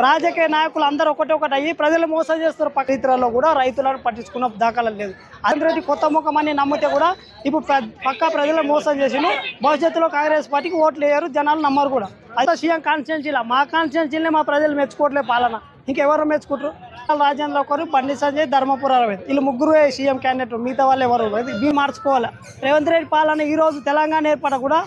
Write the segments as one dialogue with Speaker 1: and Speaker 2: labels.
Speaker 1: రాజకీయ నాయకులు అందరూ ఒకటి అయ్యి ప్రజలు మోసం చేస్తారు. పక్కలో కూడా రైతులను పట్టించుకున్న దాఖలు లేదు. అందరెడ్డి కొత్త ముఖం అని నమ్మితే కూడా ఇప్పుడు పక్కా ప్రజలు మోసం చేసిన భవిష్యత్తులో కాంగ్రెస్ పార్టీకి ఓట్లు వేయరు, జనాలు నమ్మరు కూడా. అయితే సీఎం కాన్స్టిట్యున్సీలో మా కాన్స్టిట్యున్సీలే మా ప్రజలు మెచ్చుకోవట్లేదు పాలన. ఇంకెవరు మెచ్చుకుంటారు? రాజేంద్ర ఒకరు, బండి సంజయ్, ధర్మపుర అరవింద్, వీళ్ళు ముగ్గురు సీఎం క్యాండిడేట్. మిగతా వాళ్ళు ఎవరు ఇవి మార్చుకోవాలి. రేవంత్ రెడ్డి పాలన ఈరోజు తెలంగాణ ఏర్పడ కూడా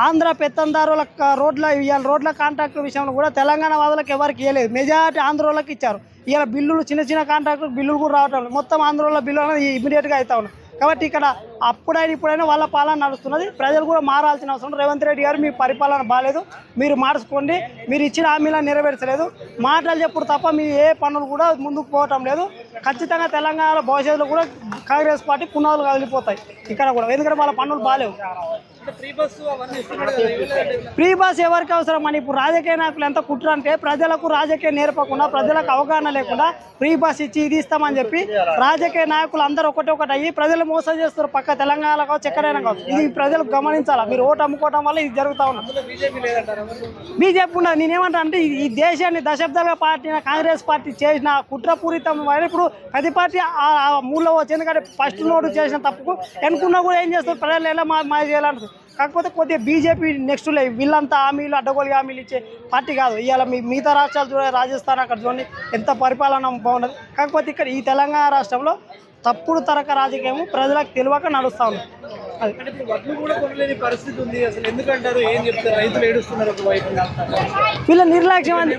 Speaker 1: ఆంధ్ర పెత్తందారుల రోడ్ల కాంట్రాక్టర్ విషయంలో కూడా తెలంగాణ వాదులకు ఎవరికి ఇవ్వలేదు. మెజారిటీ ఆంధ్రోళ్ళకి ఇచ్చారు. ఇలా బిల్లులు చిన్న కాంట్రాక్టర్ బిల్లులు కూడా రావటం లేదు. మొత్తం ఆంధ్రోళ్ళ బిల్లు అనేది ఇమీడియట్గా అవుతా ఉన్నాయి. కాబట్టి ఇక్కడ అప్పుడైనా వాళ్ళ పాలన నడుస్తున్నది. ప్రజలు కూడా మారాల్సిన అవసరం. రేవంత్ రెడ్డి గారు మీ పరిపాలన బాగాలేదు, మీరు మార్చుకోండి. మీరు ఇచ్చిన హామీలను నెరవేర్చలేదు, మాటలు చెప్పుడు తప్ప మీ ఏ పనులు కూడా ముందుకు పోవటం లేదు. ఖచ్చితంగా తెలంగాణలో భవిష్యత్తులో కూడా కాంగ్రెస్ పార్టీ పునాదులు కదిలిపోతాయి ఇక్కడ కూడా, ఎందుకంటే వాళ్ళ పనులు బాగాలేవు. ఫ్రీ బస్ ఎవరికి అవసరం అని ఇప్పుడు రాజకీయ నాయకులు ఎంత కుట్ర అంటే ప్రజలకు రాజకీయం నేర్పకుండా, ప్రజలకు అవగాహన లేకుండా ఫ్రీ బస్ ఇచ్చి ఇది ఇస్తామని చెప్పి రాజకీయ నాయకులు అందరూ ఒకటి అయ్యి ప్రజలు మోసం చేస్తారు. పక్క తెలంగాణ కావచ్చు, ఎక్కడైనా కావచ్చు. ఇది ప్రజలకు గమనించాలా. మీరు ఓటు అమ్ముకోవడం వల్ల ఇది జరుగుతూ ఉన్నది. బీజేపీ ఉండదు. నేనేమంటా అంటే ఈ దేశాన్ని దశాబ్దాలుగా పార్టీ కాంగ్రెస్ పార్టీ చేసిన కుట్రపూరితం. ఇప్పుడు ప్రతి పార్టీ మూలలో వచ్చి, ఎందుకంటే ఫస్ట్ నోటు చేసిన తప్పుకు ఎన్నుకున్నా కూడా ఏం చేస్తారు, ప్రజలు ఎలా మా చేయాలంటారు. కాకపోతే కొద్దిగా బీజేపీ నెక్స్ట్ వీళ్ళంతా హామీలు అడ్డగోలు హామీలు ఇచ్చే పార్టీ కాదు. ఇవాళ మిగతా రాష్ట్రాలు చూడండి, రాజస్థాన్ అక్కడ చూడండి ఎంత పరిపాలన బాగున్నది. కాకపోతే ఇక్కడ ఈ తెలంగాణ రాష్ట్రంలో తప్పుడు తరక రాజకీయం ప్రజలకు తెలియక నడుస్తూ ఉంది. వీళ్ళ నిర్లక్ష్యం అని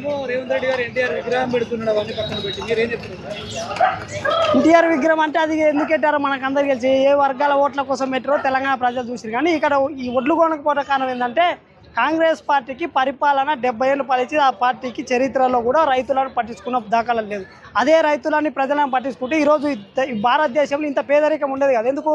Speaker 1: ఎన్టీఆర్ విగ్రహం అంటే అది ఎందుకు పెట్టారో మనకు అందరికీ తెలిసి, ఏ వర్గాల ఓట్ల కోసం పెట్టారో తెలంగాణ ప్రజలు చూసారు. కానీ ఇక్కడ ఈ ఒడ్లు కొనకపోవడం కారణం ఏంటంటే కాంగ్రెస్ పార్టీకి పరిపాలన 70 ఏళ్ళు పాలించి ఆ పార్టీకి చరిత్రలో కూడా రైతులను పట్టించుకున్న దాఖలు లేదు. అదే రైతులని ప్రజలను పట్టించుకుంటే ఈరోజు భారతదేశంలో ఇంత పేదరికం ఉండేది కదా. ఎందుకు?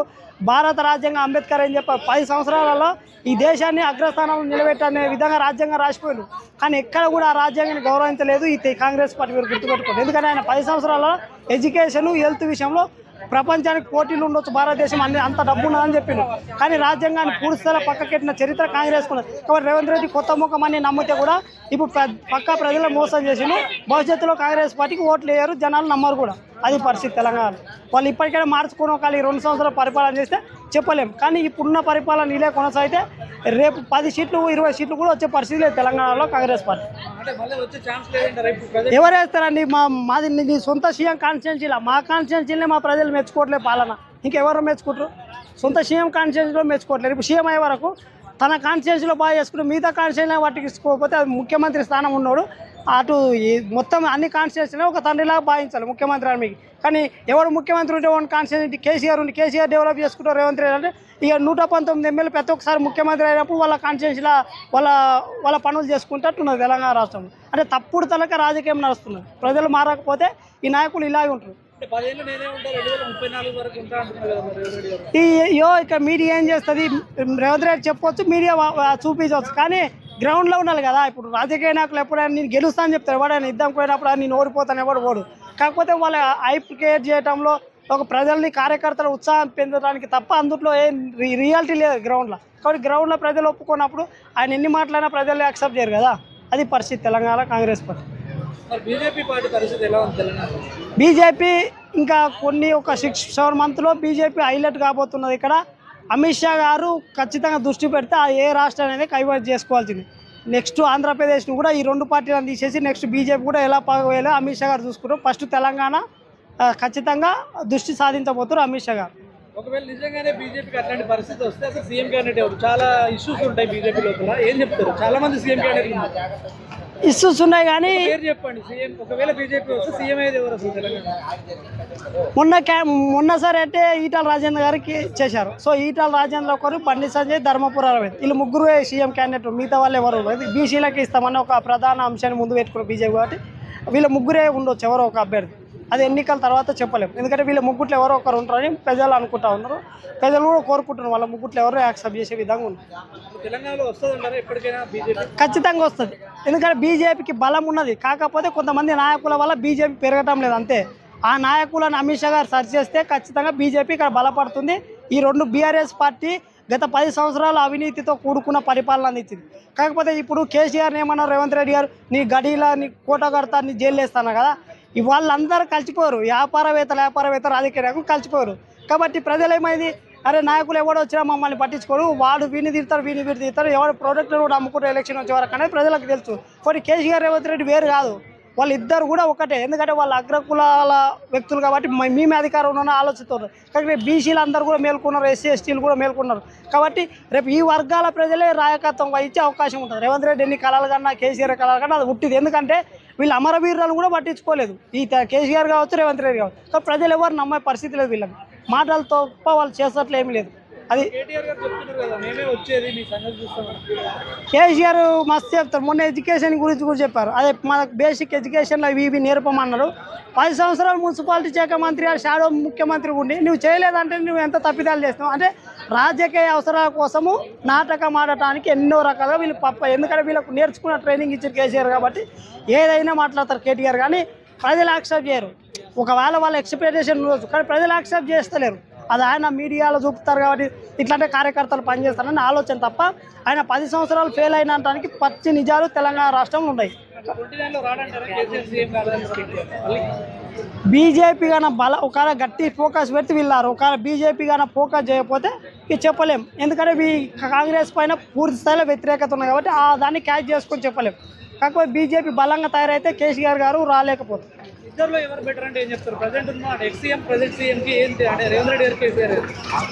Speaker 1: భారత రాజ్యాంగం అంబేద్కర్ అని చెప్పి 10 సంవత్సరాలలో ఈ దేశాన్ని అగ్రస్థానంలో నిలబెట్టనే విధంగా రాజ్యాంగం రాసిపోయాడు. కానీ ఎక్కడ కూడా ఆ రాజ్యాంగాన్ని గౌరవించలేదు ఈ కాంగ్రెస్ పార్టీ. మీరు గుర్తుపెట్టుకోండి. ఎందుకంటే ఆయన 10 సంవత్సరాలలో ఎడ్యుకేషన్, హెల్త్ విషయంలో ప్రపంచానికి పోటీలు ఉండొచ్చు, భారతదేశం అంత డబ్బు ఉన్నదని చెప్పిండు. కానీ రాజ్యాంగాన్ని పూర్తిస్థాయిలో పక్కకెట్టిన చరిత్ర కాంగ్రెస్ ఉన్నది. కాబట్టి రేవంత్ రెడ్డి కొత్త ముఖం అని నమ్మితే కూడా ఇప్పుడు పక్కా ప్రజలు మోసం చేసిండు. భవిష్యత్తులో కాంగ్రెస్ పార్టీకి ఓట్లు వేయరు, జనాలు నమ్మరు కూడా. అది పరిస్థితి తెలంగాణ. వాళ్ళు ఇప్పటికైనా మార్చుకుని ఒక 2 సంవత్సరాలు పరిపాలన చేస్తే చెప్పలేం. కానీ ఇప్పుడున్న పరిపాలన ఇలే కొనసాగితే రేపు 10 సీట్లు 20 సీట్లు కూడా వచ్చే పరిస్థితి లేదు తెలంగాణలో కాంగ్రెస్ పార్టీ. ఎవరు వేస్తారండి? మాది సొంత సీఎం కాన్స్టిట్యున్సీలో, మా కాన్స్టిట్యున్సీలే మా ప్రజలు మెచ్చుకోవట్లేదు పాలన. ఇంకెవరు మెచ్చుకుంటారు? సొంత సీఎం కాన్స్టిట్యున్సీలో మెచ్చుకోవట్లేదు. ఇప్పుడు సీఎం అయ్యే వరకు తన కాన్స్టిట్యున్సీలో బాగా చేసుకుంటే మిగతా కాన్స్టిట్యున్సీ వాటికి ఇసుకోకపోతే అది ముఖ్యమంత్రి స్థానం ఉన్నాడు. అటు మొత్తం అన్ని కాన్స్టిట్యున్సీలో ఒక తండ్రిలాగా భావించాలి ముఖ్యమంత్రి అని. మీకు కానీ ఎవరు ముఖ్యమంత్రి ఉంటే వాడిని కాన్స్టిట్యున్సీ కేసీఆర్ ఉంది, కేసీఆర్ డెవలప్ చేసుకుంటారు. రేవంత్ రెడ్డి అంటే ఇక 119 ఎమ్మెల్యే ప్రతి ఒక్కసారి ముఖ్యమంత్రి అయినప్పుడు వాళ్ళ కాన్స్టిట్యున్సీలో వాళ్ళ పనులు చేసుకుంటున్నది తెలంగాణ రాష్ట్రంలో. అంటే తప్పుడు తలక రాజకీయం నడుస్తున్నది. ప్రజలు మారకపోతే ఈ నాయకులు ఇలాగే ఉంటారు. ఇక్కడ మీడియా ఏం చేస్తుంది? రేవంత్ రెడ్డి చెప్పవచ్చు, మీడియా చూపించవచ్చు. కానీ గ్రౌండ్లో ఉండాలి కదా. ఇప్పుడు రాజకీయ నాయకులు ఎప్పుడైనా నేను గెలుస్తాను చెప్తారు, ఎవడైనా యుద్ధం పోయినప్పుడు నేను ఓడిపోతాను ఎవడు ఓడు. కాకపోతే వాళ్ళ హైప్ క్రియేట్ చేయడంలో ఒక ప్రజల్ని కార్యకర్తల ఉత్సాహం పెంచడానికి తప్ప అందులో ఏం రియాలిటీ లేదు గ్రౌండ్లో. కాబట్టి గ్రౌండ్లో ప్రజలు ఒప్పుకున్నప్పుడు ఆయన ఎన్ని మాటలైనా ప్రజలు యాక్సెప్ట్ చేయరు కదా. అది పరిస్థితి Telangana Congress party.
Speaker 2: BJP party పరిస్థితి ఎలా ఉంది తెలంగాణ?
Speaker 1: బీజేపీ ఇంకా ఒక 6-7 మంత్లో బీజేపీ హైలైట్ కాబోతున్నది. ఇక్కడ అమిత్ షా గారు ఖచ్చితంగా దృష్టి పెడితే ఏ రాష్ట్రం అనేది కైవసం చేసుకోవాల్సింది. నెక్స్ట్ ఆంధ్రప్రదేశ్ను కూడా ఈ 2 పార్టీలను తీసేసి నెక్స్ట్ బీజేపీ కూడా ఎలా పాగవేయాలో అమిత్ షా గారు చూసుకుంటారు. ఫస్ట్ తెలంగాణ ఖచ్చితంగా దృష్టి సాధించబోతున్నారు అమిత్ షా గారు.
Speaker 2: ఒకవేళ నిజంగానే బీజేపీకి అట్లాంటి పరిస్థితి వస్తే అసలు సీఎం క్యాండిడేట్ ఎవరు? చాలా ఇష్యూస్ ఉంటాయి బీజేపీ లోపల, ఏం చెప్తారు? చాలా మంది సీఎం క్యాండిడేట్
Speaker 1: ఇష్యూస్ ఉన్నాయి. కానీ
Speaker 2: చెప్పండి, సీఎం ఒకవేళ బీజేపీ వస్తే సీఎం అయ్యేది ఎవరు అసలు తెలంగాణ?
Speaker 1: మొన్నసారి అయితే ఈటల రాజేంద్ర గారికి చేశారు. సో ఈటల రాజేంద్ర ఒకరు, బండి సంజయ్, ధర్మపుర అరవింద్, వీళ్ళు ముగ్గురు సీఎం క్యాండిడేట్. మిగతా వాళ్ళు ఎవరు? బీసీలకి ఇస్తామని ఒక ప్రధాన అంశాన్ని ముందు పెట్టుకున్న బీజేపీ. కాబట్టి వీళ్ళ ముగ్గురే ఉండొచ్చు ఎవరో ఒక అభ్యర్థి. అది ఎన్నికల తర్వాత చెప్పలేము. ఎందుకంటే వీళ్ళ ముగ్గుట్లో ఎవరో ఒకరు ఉంటారని ప్రజలు అనుకుంటా ఉన్నారు. ప్రజలు కూడా కోరుకుంటున్నారు వాళ్ళ ముగ్గుట్లో ఎవరో యాక్సెప్ట్ చేసే విధంగా ఉంది.
Speaker 2: తెలంగాణలో వస్తుందంటారా ఎప్పటికైనా బీజేపీ?
Speaker 1: ఖచ్చితంగా వస్తుంది. ఎందుకంటే బీజేపీకి బలం ఉన్నది. కాకపోతే కొంతమంది నాయకుల వల్ల బీజేపీ పెరగటం లేదు అంతే. ఆ నాయకులను అమిత్ షా గారు సర్చ్ చేస్తే ఖచ్చితంగా బీజేపీ ఇక్కడ బలపడుతుంది. ఈ 2 బీఆర్ఎస్ పార్టీ గత 10 సంవత్సరాలు అవినీతితో కూడుకున్న పరిపాలన అందించింది. కాకపోతే ఇప్పుడు కేసీఆర్ని ఏమన్నారు రేవంత్ రెడ్డి గారు, నీ గడీలా నీ కోట కడతా నీ జైలు వేస్తాను కదా, వాళ్ళందరూ కలిసిపోరు. వ్యాపారవేత్త రాజకీయ నాయకులు కలిసిపోరు. కాబట్టి ప్రజలు ఏమైంది, అరే నాయకులు ఎవడో వచ్చినా మమ్మల్ని పట్టించుకోరు, వాడు వీని తీరుతారు ఎవడు ప్రోడక్ట్ కూడా అమ్ముకుంటే ఎలక్షన్ వచ్చే వరకు అనేది ప్రజలకు తెలుసు. కానీ కేసీఆర్ రేవంత్ రెడ్డి వేరు కాదు, వాళ్ళిద్దరు కూడా ఒకటే. ఎందుకంటే వాళ్ళ అగ్రకులాల వ్యక్తులు కాబట్టి మేమే అధికారంలో ఉన్న ఆలోచిస్తున్నారు. కాబట్టి బీసీలు అందరూ కూడా మేల్కొన్నారు, ఎస్సీ ఎస్టీలు కూడా మేల్కొన్నారు. కాబట్టి రేపు ఈ వర్గాల ప్రజలే నాయకత్వం వహించే అవకాశం ఉంటుంది. రేవంత్ రెడ్డి ఎన్ని కళలు కన్నా కేసీఆర్ కళలు కన్నా అది ఉట్టిది. ఎందుకంటే వీళ్ళు అమరవీరులను కూడా పట్టించుకోలేదు, ఈ కేసీఆర్ కావచ్చు రేవంత్ రెడ్డి కావచ్చు. కాబట్టి ప్రజలు ఎవరు నమ్మే పరిస్థితి లేదు, వీళ్ళకి మాటలతో వాళ్ళు చేసేట్లు ఏమీ లేదు. అది
Speaker 2: కేటీఆర్ గారు చెప్తున్నారు కదా, మేమే వచ్చేది మీ సంగతి చూస్తామని.
Speaker 1: కేసీఆర్ మస్తు చెప్తారు. మొన్న ఎడ్యుకేషన్ గురించి కూడా చెప్పారు. అదే మన బేసిక్ ఎడ్యుకేషన్లో ఇవి నేర్పమన్నారు. 10 సంవత్సరాలు మున్సిపాలిటీ శాఖ మంత్రి షాడో ముఖ్యమంత్రి ఉండి నువ్వు చేయలేదంటే నువ్వు ఎంత తప్పిదాలు చేస్తున్నావు అంటే రాజకీయ అవసరాల కోసము నాటకం ఆడటానికి ఎన్నో రకాలుగా వీళ్ళు ఎందుకంటే వీళ్ళకు నేర్చుకున్న ట్రైనింగ్ ఇచ్చారు కేసీఆర్ కాబట్టి ఏదైనా మాట్లాడతారు కేటీఆర్. కానీ ప్రజలు యాక్సెప్ట్ చేయరు. ఒకవేళ వాళ్ళ ఎక్స్పెక్టేషన్ ఉండొచ్చు కానీ ప్రజలు యాక్సెప్ట్ చేస్తలేరు. అది ఆయన మీడియాలో చూపుతారు కాబట్టి ఇట్లాంటి కార్యకర్తలు పనిచేస్తారని ఆలోచన తప్ప ఆయన 10 సంవత్సరాలు ఫెయిల్ అయినటానికి పచ్చి నిజాలు తెలంగాణ రాష్ట్రంలో ఉన్నాయి.
Speaker 2: 29 రాడంటారా కేసీఆర్ సీఎం కాదని?
Speaker 1: బీజేపీ గాన ఒకవేళ గట్టి ఫోకస్ పెడితే వీళ్ళారు. ఒకవేళ బీజేపీ గాన ఫోకస్ చేయకపోతే ఇక చెప్పలేం. ఎందుకంటే కాంగ్రెస్ పైన పూర్తి స్థాయిలో వ్యతిరేకత ఉంది కాబట్టి దాన్ని క్యాచ్ చేసుకొని చెప్పలేం. కాకపోతే బీజేపీ బలంగా తయారైతే కేసీఆర్ గారు రాలేకపోతారు.
Speaker 2: ఇద్దరులో ఎవరు బెటర్ అంటే ఏం చెప్తారు? ప్రజెంట్ ఉన్న ఎక్స్ సీఎం ప్రజెంట్ సీఎంకి ఏంటి అంటే రేవంత్ రెడ్డి గారు కేసీఆర్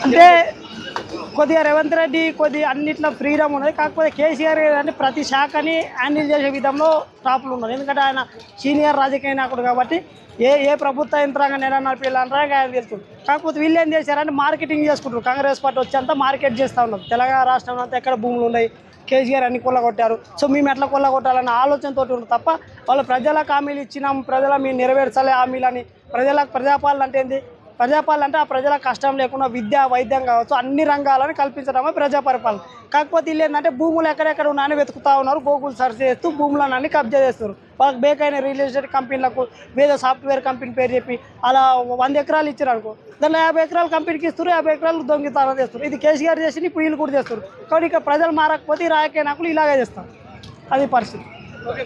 Speaker 1: అంటే కొద్దిగా రేవంత్ రెడ్డి కొద్దిగా అన్నిట్లో ఫ్రీడమ్ ఉన్నది. కాకపోతే కేసీఆర్ అంటే ప్రతి శాఖని హ్యాండిల్ చేసే విధంలో టాప్లు ఉన్నారు. ఎందుకంటే ఆయన సీనియర్ రాజకీయ నాయకుడు కాబట్టి ఏ ప్రభుత్వ యంత్రాంగం ఎలా నడిపేయాలంటే ఆయన తెలుస్తుంది. కాకపోతే వీళ్ళు ఏం చేశారంటే మార్కెటింగ్ చేసుకుంటారు. కాంగ్రెస్ పార్టీ వచ్చేంతా మార్కెట్ చేస్తూ ఉన్నారు. తెలంగాణ రాష్ట్రంలో అంతా ఎక్కడ భూములు ఉన్నాయి, కేసీఆర్ అన్ని కొల్లగొట్టారు, సో మేము ఎట్లా కొల్లగొట్టాలన్న ఆలోచనతో ఉంటుంది తప్ప వాళ్ళు ప్రజలకు హామీలు ఇచ్చినాం, మీరు నెరవేర్చాలి హామీలని. ప్రజాపాలన అంటే ఏంది? ప్రజాపాలన అంటే ఆ ప్రజల కష్టం లేకుండా విద్య వైద్యం కావచ్చు అన్ని రంగాలను కల్పించడమే ప్రజాపరిపాలన. కాకపోతే వీళ్ళు ఏంటంటే భూములు ఎక్కడెక్కడ ఉన్నాయని వెతుకుతూ ఉన్నారు, గూగుల్ సెర్చ్ చేస్తూ భూములను అన్ని కబ్జా చేస్తారు. వాళ్ళకి బేకైన రియల్ ఎస్టేట్ కంపెనీలకు వేరే సాఫ్ట్వేర్ కంపెనీ పేరు చెప్పి అలా 100 ఎకరాలు ఇచ్చారు అనుకో, దాంట్లో 50 ఎకరాలు కంపెనీకి ఇస్తారు, 50 ఎకరాలు దొంగతనం చేస్తారు. ఇది కేసీఆర్ చేసి ఇప్పుడు వీళ్ళు కూడా చేస్తారు. కాబట్టి ఇక ప్రజలు మారకపోతే ఈ రాజకీయ నాయకులు ఇలాగే చేస్తారు. అది పరిస్థితి.
Speaker 2: ఓకే.